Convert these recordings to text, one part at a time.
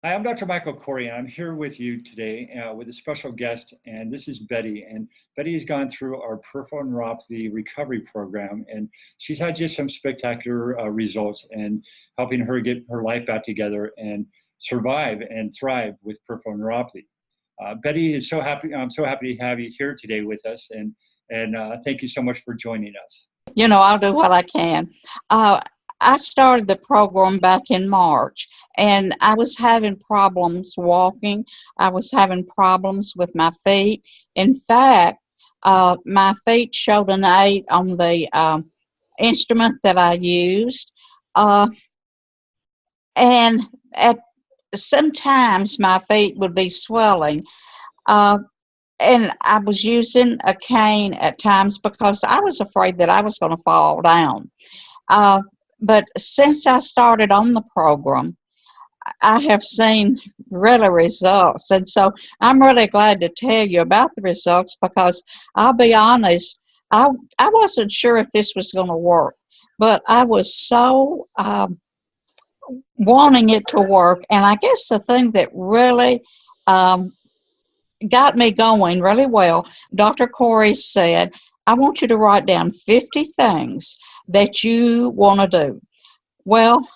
Hi, I'm Dr. Michael Corey, and I'm here with you today with a special guest, and this is Betty. And Betty has gone through our peripheral neuropathy recovery program, and she's had just some spectacular results and helping her get her life back together and survive and thrive with peripheral neuropathy. Betty is so happy. I'm so happy to have you here today with us, and thank you so much for joining us. I'll do what I can. Uh, I started the program back in March, and I was having problems walking. I was having problems with my feet. In fact, my feet showed an 8 on the instrument that I used. Uh, and at sometimes my feet would be swelling. Uh, and I was using a cane at times because I was afraid that I was going to fall down. Uh, but since I started on the program, I have seen really results. And so I'm really glad to tell you about the results because I'll be honest, I, I wasn't sure if this was going to work, but I was so wanting it to work. And I guess the thing that really um, got me going really well, Dr. Corey said, I want you to write down 50 things that you want to do. Well,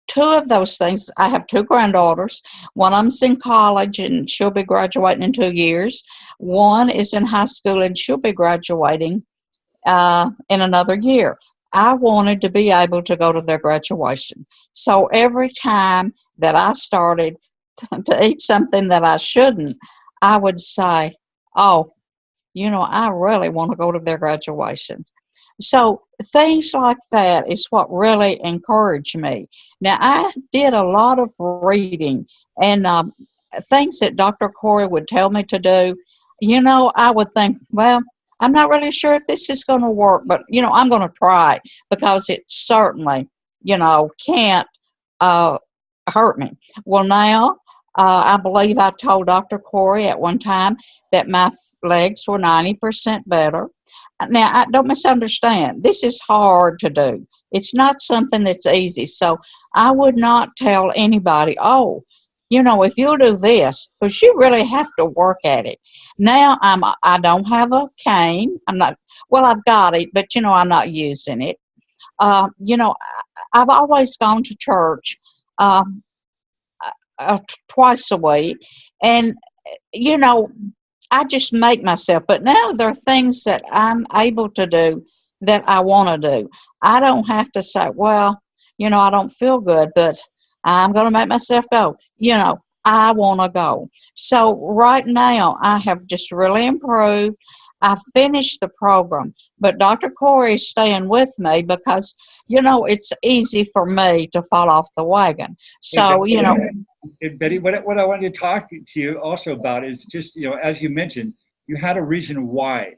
two of those things, I have two granddaughters. One of them's in college and she'll be graduating in 2 years. One is in high school and she'll be graduating in another year. I wanted to be able to go to their graduation. So every time that I started to eat something that I shouldn't, I would say, oh, I really want to go to their graduations. So things like that is what really encouraged me. Now, I did a lot of reading and things that Dr. Corey would tell me to do. I would think, well, I'm not really sure if this is going to work, but, I'm going to try it because it certainly, can't uh, hurt me. Well, now, I believe I told Dr. Corey at one time that my legs were 90% better. Now, I don't misunderstand. This is hard to do. It's not something that's easy. So I would not tell anybody, oh, if you'll do this, because you really have to work at it. Now I don't have a cane. I'm not, well, I've got it, but I'm not using it. I've always gone to church uh, twice a week, and you know, I just make myself. But now there are things that I'm able to do that I want to do. I don't have to say, well, I don't feel good, but I'm going to make myself go. I want to go. So right now, I have just really improved. I finished the program, but Dr. Corey is staying with me because, it's easy for me to fall off the wagon. Hey, So, Betty, what I wanted to talk to you also about is just, as you mentioned, you had a reason why.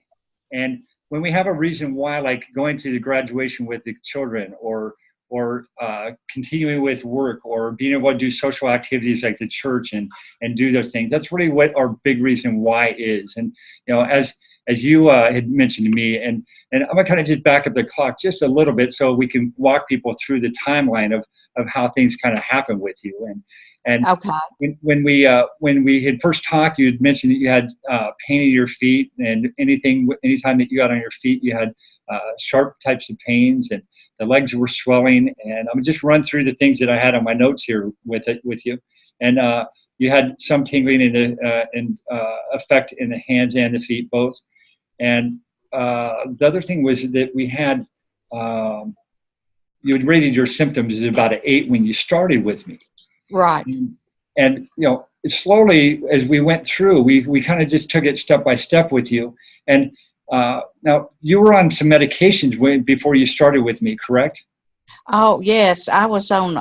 And when we have a reason why, like going to the graduation with the children or continuing with work or being able to do social activities like the church and do those things, that's really what our big reason why is. And, as you had mentioned to me, and I'm going to kind of just back up the clock just a little bit so we can walk people through the timeline of how things kind of happen with you. And okay. when we had first talked, you had mentioned that you had pain in your feet, and anytime that you got on your feet, you had sharp types of pains, and the legs were swelling. And I'm just run through the things that I had on my notes here with you, and you had some tingling and effect in the hands and the feet both. And the other thing was that we had you had rated your symptoms as about an 8 when you started with me. Right. And slowly as we went through, we kind of just took it step by step with you. And now you were on some medications before you started with me, correct? Oh, yes, I was on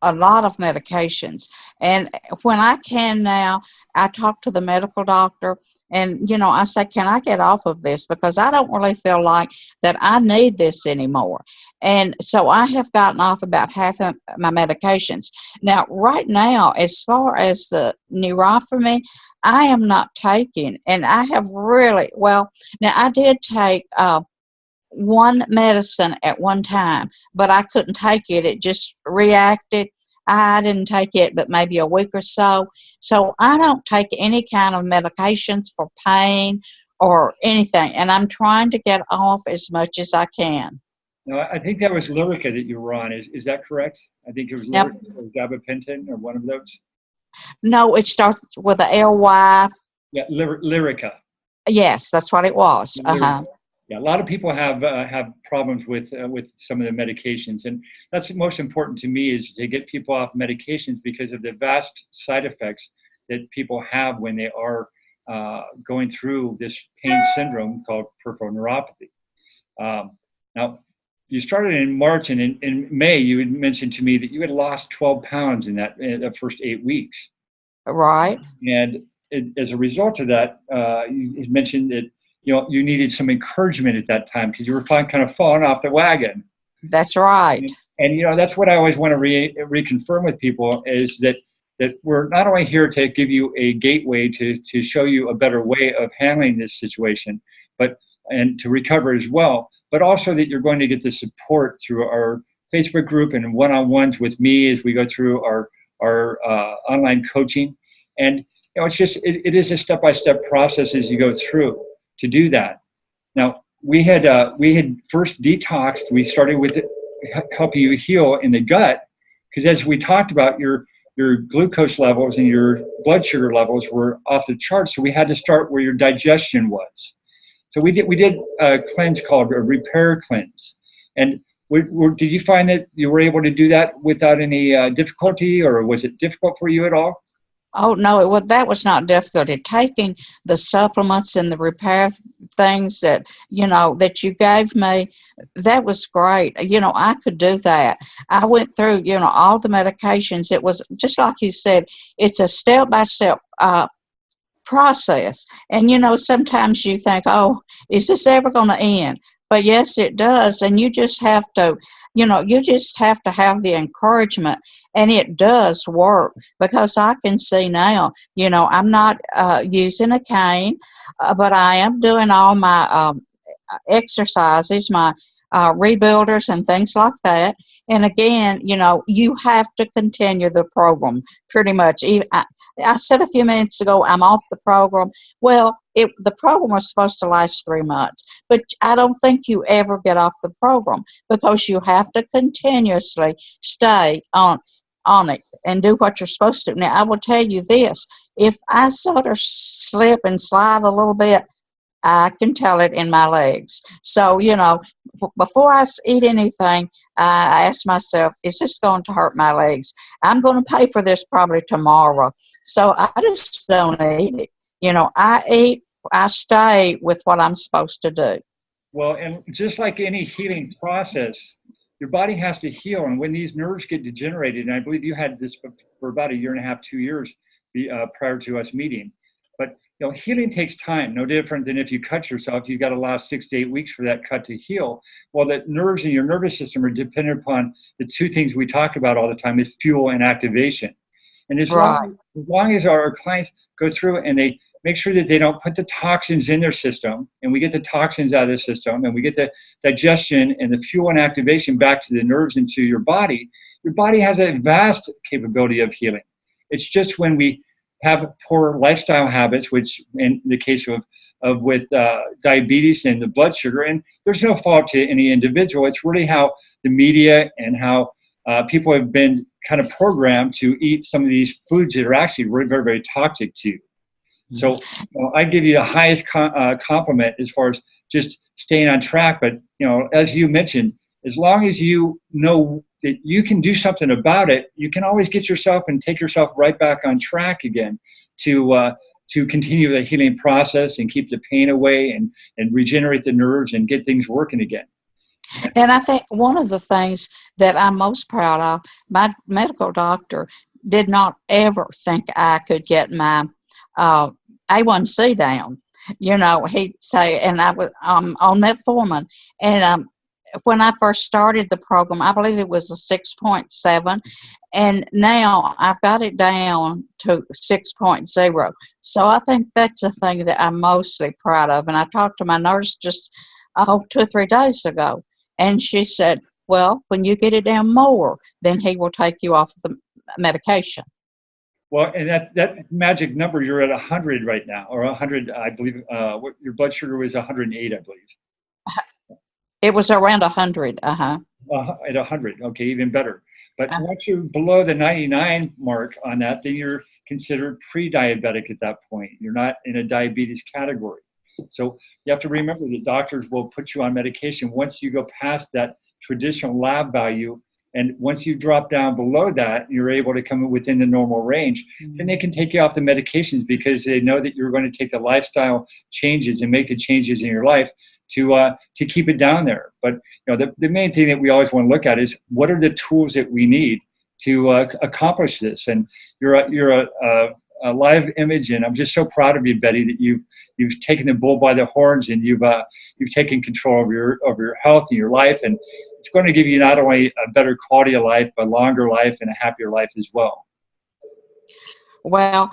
a lot of medications. And when I can now, I talk to the medical doctor and, I say, can I get off of this? Because I don't really feel like that I need this anymore. And so I have gotten off about half of my medications. Now, right now, as far as the neuropathy, I am not taking, and I have really, well, now I did take one medicine at one time, but I couldn't take it. It just reacted. I didn't take it but maybe a week or so. So I don't take any kind of medications for pain or anything. And I'm trying to get off as much as I can. No, I think that was Lyrica that you were on. Is that correct? I think it was Now, Lyrica or gabapentin or one of those. no, it starts with a L-Y. Yeah, Lyrica. Yes, that's what it was. Lyrica. Yeah, a lot of people have problems with some of the medications, and that's most important to me is to get people off medications because of the vast side effects that people have when they are going through this pain syndrome called peripheral neuropathy. Now, you started in March, and in May, you had mentioned to me that you had lost 12 pounds in the first 8 weeks. Right. And as a result of that, you had mentioned that you needed some encouragement at that time because you were kind of falling off the wagon. That's right. And that's what I always want to reconfirm with people is that we're not only here to give you a gateway to show you a better way of handling this situation, and to recover as well, but also that you're going to get the support through our Facebook group and one-on-ones with me as we go through our online coaching. And it's just it is a step-by-step process as you go through to do that. Now we had first detoxed. We started with helping you heal in the gut because as we talked about, your glucose levels and your blood sugar levels were off the charts. So we had to start where your digestion was. So we did a cleanse called a repair cleanse. And did you find that you were able to do that without any difficulty, or was it difficult for you at all? Oh, no, that was not difficult. Taking the supplements and the repair things that you gave me, that was great. I could do that. I went through, all the medications. It was just like you said, it's a step-by-step process. And, sometimes you think, oh, is this ever going to end? But yes, it does. And you just have to, have the encouragement. And it does work because I can see now, I'm not using a cane, but I am doing all my exercises, my rebuilders and things like that. And again, you have to continue the program pretty much. I said a few minutes ago, I'm off the program. Well, the program was supposed to last 3 months, but I don't think you ever get off the program because you have to continuously stay on it and do what you're supposed to. Now, I will tell you this, if I sort of slip and slide a little bit, I can tell it in my legs. So, before I eat anything, I ask myself, is this going to hurt my legs? I'm going to pay for this probably tomorrow. So I just don't eat it. I stay with what I'm supposed to do. Well, and just like any healing process, your body has to heal. And when these nerves get degenerated, and I believe you had this for about 1.5 years, 2 years prior to us meeting. But healing takes time, no different than if you cut yourself, you've got to allow 6 to 8 weeks for that cut to heal. Well, the nerves in your nervous system are dependent upon the two things we talk about all the time is fuel and activation. And as long as our clients go through and they make sure that they don't put the toxins in their system, and we get the toxins out of the system, and we get the digestion and the fuel and activation back to the nerves into your body has a vast capability of healing. It's just when we have poor lifestyle habits, which in the case of with diabetes and the blood sugar, and there's no fault to any individual. It's really how the media and how people have been kind of programmed to eat some of these foods that are actually very, very, very toxic to you. So I give you the highest compliment as far as just staying on track. But as you mentioned, as long as you know that you can do something about it, you can always get yourself and take yourself right back on track again to continue the healing process and keep the pain away and regenerate the nerves and get things working again. And I think one of the things that I'm most proud of, my medical doctor did not ever think I could get my A1C down. He'd say, and I was on metformin, and when I first started the program, I believe it was a 6.7, and now I've got it down to 6.0. So I think that's the thing that I'm mostly proud of. And I talked to my nurse just 2 or 3 days ago, and she said, well, when you get it down more, then he will take you off the medication. Well, and that magic number, you're at 100 right now, or 100, I believe. What your blood sugar was 108, I believe. It was around 100. Uh-huh. At 100, okay, even better. But once you're below the 99 mark on that, then you're considered pre-diabetic at that point. You're not in a diabetes category. So you have to remember that doctors will put you on medication once you go past that traditional lab value. And once you drop down below that, you're able to come within the normal range, then they can take you off the medications because they know that you're going to take the lifestyle changes and make the changes in your life to keep it down there. But the main thing that we always want to look at is what are the tools that we need to accomplish this. And you're a live image, and I'm just so proud of you, Betty, that you've taken the bull by the horns, and you've taken control of your health and your life, and it's going to give you not only a better quality of life, but longer life and a happier life as well. Well,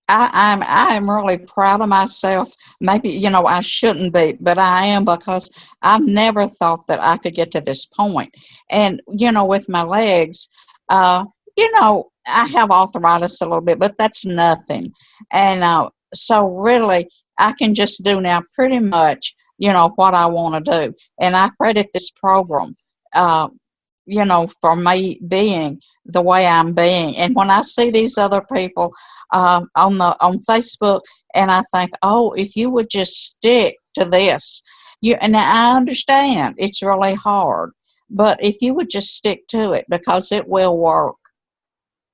I am really proud of myself. Maybe, I shouldn't be, but I am, because I never thought that I could get to this point. And, with my legs, I have arthritis a little bit, but that's nothing. And so really, I can just do now pretty much, what I want to do. And I credit this program, for me being the way I'm being. And when I see these other people on Facebook, and I think, oh, if you would just stick to this, and I understand it's really hard, but if you would just stick to it, because it will work.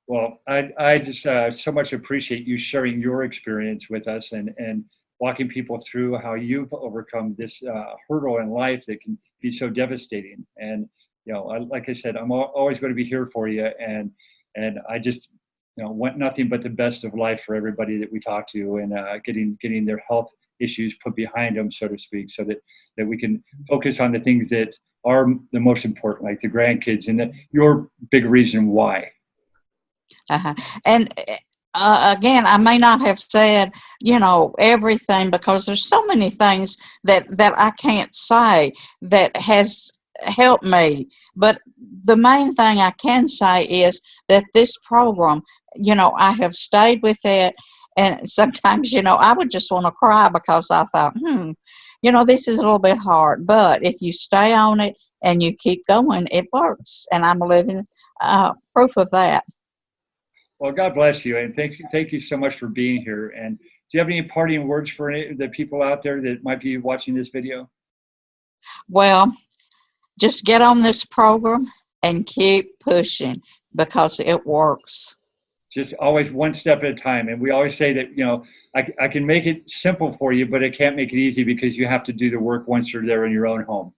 Well, I just so much appreciate you sharing your experience with us and walking people through how you've overcome this hurdle in life that can be so devastating. And like I said, I'm always going to be here for you, and I just want nothing but the best of life for everybody that we talk to, and getting their health issues put behind them, so to speak, so that we can focus on the things that are the most important, like the grandkids and your big reason why. Uh-huh. And again, I may not have said, everything, because there's so many things that I can't say that has helped me. But the main thing I can say is that this program, I have stayed with it. And sometimes, I would just want to cry, because I thought, this is a little bit hard. But if you stay on it and you keep going, it works. And I'm a living proof of that. Well, God bless you, and thank you so much for being here. And do you have any parting words for any of the people out there that might be watching this video? Well, just get on this program and keep pushing, because it works. Just always one step at a time. And we always say that, I can make it simple for you, but I can't make it easy, because you have to do the work once you're there in your own home.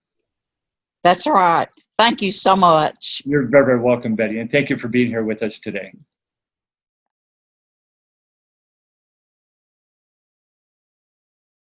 That's right. Thank you so much. You're very, very welcome, Betty. And thank you for being here with us today.